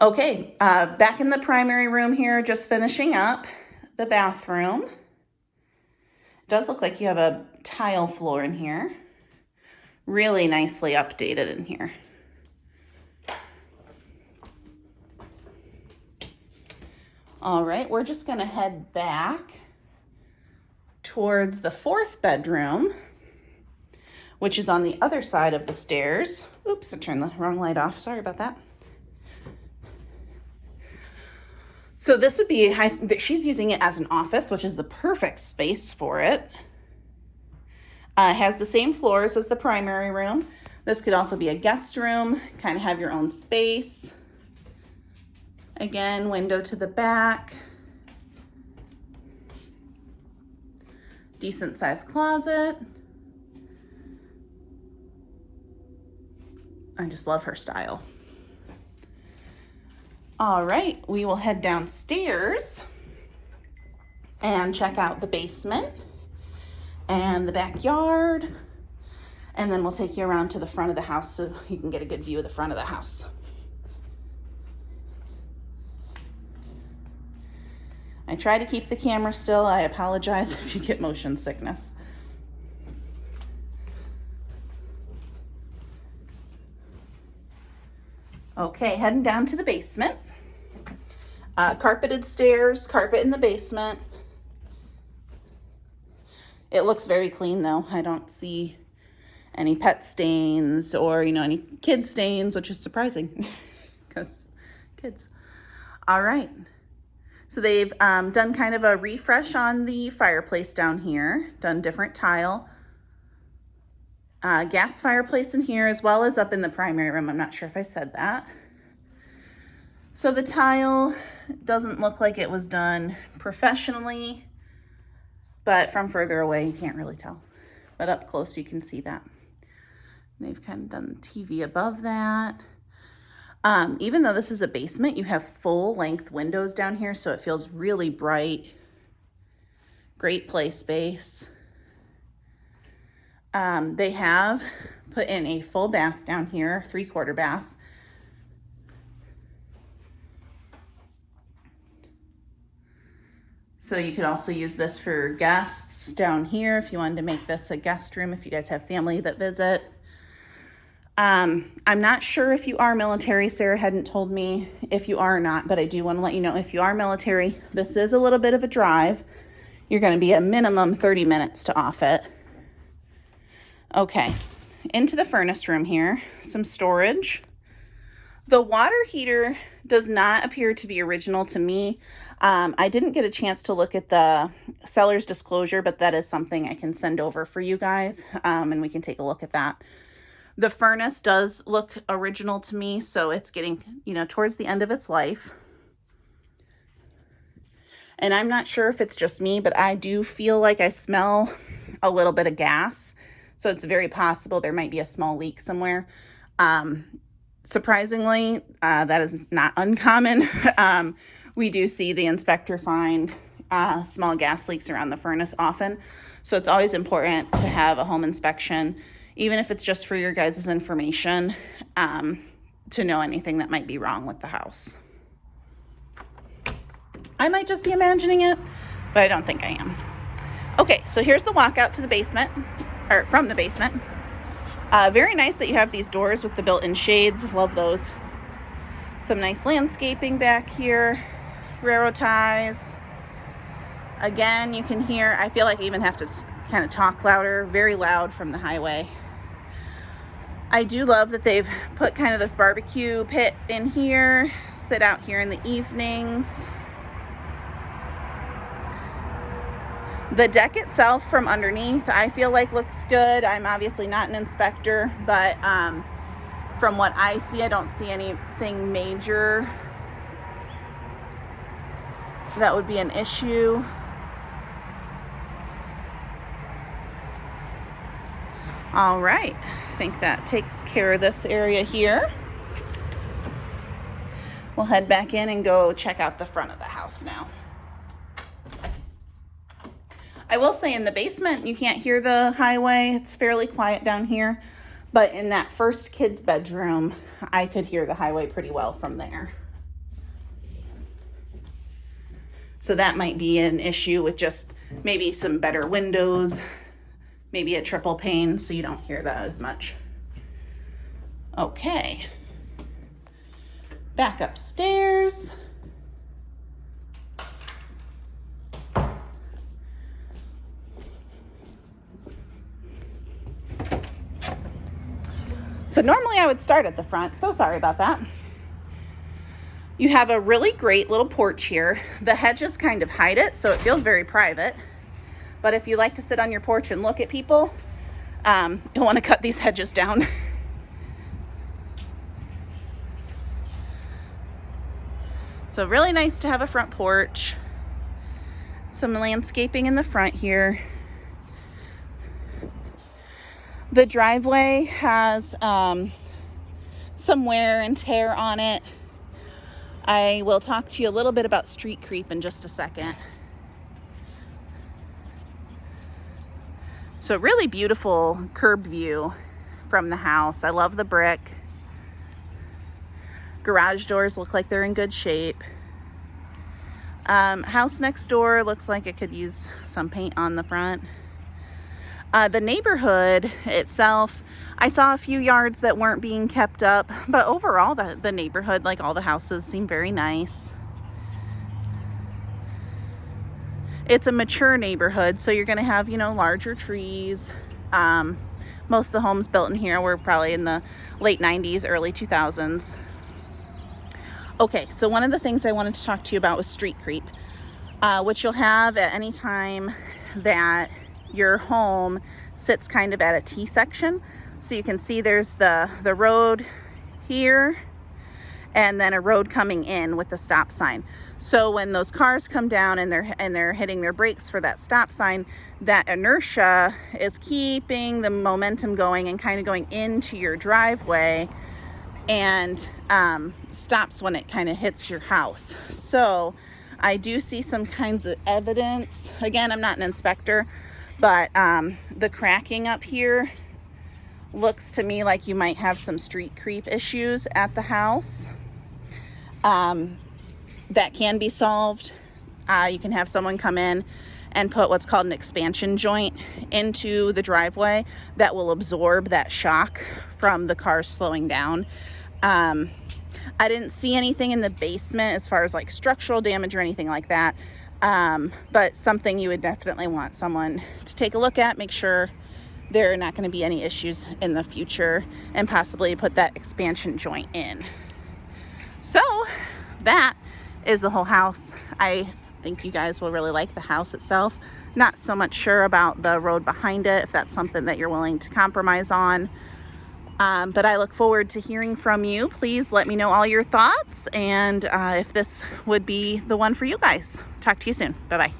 Okay, back in the primary room here, just finishing up the bathroom. It does look like you have a tile floor in here. Really nicely updated in here. All right, we're just gonna head back towards the fourth bedroom, which is on the other side of the stairs. Oops, I turned the wrong light off. Sorry about that. So this would be, she's using it as an office, which is the perfect space for it. Has the same floors as the primary room. This could also be a guest room, kind of have your own space. Again, window to the back. Decent sized closet. I just love her style. All right, we will head downstairs and check out the basement and the backyard, and then we'll take you around to the front of the house so you can get a good view of the front of the house. I try to keep the camera still. I apologize if you get motion sickness. Okay, heading down to the basement. Carpeted stairs, carpet in the basement. It looks very clean though. I don't see any pet stains or, any kid stains, which is surprising because kids. All right. So they've done kind of a refresh on the fireplace down here, done different tile. Gas fireplace in here as well as up in the primary room. I'm not sure if I said that. So the tile doesn't look like it was done professionally, but from further away you can't really tell. But up close you can see that. They've kind of done the TV above that. Even though this is a basement, you have full length windows down here, so it feels really bright. Great play space. They have put in a full bath down here, 3/4 bath. So you could also use this for guests down here if you wanted to make this a guest room, if you guys have family that visit. I'm not sure if you are military. Sarah hadn't told me if you are or not, but I do want to let you know if you are military, this is a little bit of a drive. You're going to be a minimum 30 minutes to Offutt. Okay, into the furnace room here, some storage. The water heater does not appear to be original to me. I didn't get a chance to look at the seller's disclosure, but that is something I can send over for you guys, and we can take a look at that. The furnace does look original to me, so it's getting, towards the end of its life. And I'm not sure if it's just me, but I do feel like I smell a little bit of gas. So it's very possible there might be a small leak somewhere. Surprisingly, that is not uncommon. We do see the inspector find small gas leaks around the furnace often. So it's always important to have a home inspection, even if it's just for your guys' information, to know anything that might be wrong with the house. I might just be imagining it, but I don't think I am. Okay, so here's the walkout to the basement, or from the basement. Very nice that you have these doors with the built-in shades. Love those. Some nice landscaping back here. Railroad ties. Again, you can hear, I feel like I even have to kind of talk louder, very loud from the highway. I do love that they've put kind of this barbecue pit in here, sit out here in the evenings. The deck itself from underneath, I feel like looks good. I'm obviously not an inspector, but from what I see, I don't see anything major that would be an issue. All right, I think that takes care of this area here. We'll head back in and go check out the front of the house now. I will say in the basement, you can't hear the highway. It's fairly quiet down here. But in that first kid's bedroom, I could hear the highway pretty well from there. So that might be an issue with just maybe some better windows, maybe a triple pane so you don't hear that as much. Okay. Back upstairs. So normally I would start at the front, so sorry about that. You have a really great little porch here. The hedges kind of hide it, so it feels very private. But if you like to sit on your porch and look at people, you'll want to cut these hedges down. So really nice to have a front porch. Some landscaping in the front here. The driveway has some wear and tear on it. I will talk to you a little bit about street creep in just a second. So really beautiful curb view from the house. I love the brick. Garage doors look like they're in good shape. House next door looks like it could use some paint on the front. The neighborhood itself, I saw a few yards that weren't being kept up, but overall the neighborhood, like all the houses, seem very nice. It's a mature neighborhood, so you're going to have, you know, larger trees. Most of the homes built in here were probably in the late 90s, early 2000s. Okay, so one of the things I wanted to talk to you about was street creep, which you'll have at any time that your home sits kind of at a T-section. So you can see there's the road here and then a road coming in with the stop sign. So when those cars come down and they're hitting their brakes for that stop sign, that inertia is keeping the momentum going and kind of going into your driveway and stops when it kind of hits your house. So I do see some kinds of evidence. Again, I'm not an inspector, but the cracking up here looks to me like you might have some street creep issues at the house. That can be solved. You can have someone come in and put what's called an expansion joint into the driveway that will absorb that shock from the car slowing down. I didn't see anything in the basement as far as like structural damage or anything like that. But something you would definitely want someone to take a look at, make sure there are not going to be any issues in the future, and possibly put that expansion joint in. So that is the whole house. I think you guys will really like the house itself. Not so much sure about the road behind it, if that's something that you're willing to compromise on. But I look forward to hearing from you. Please let me know all your thoughts and if this would be the one for you guys. Talk to you soon. Bye-bye.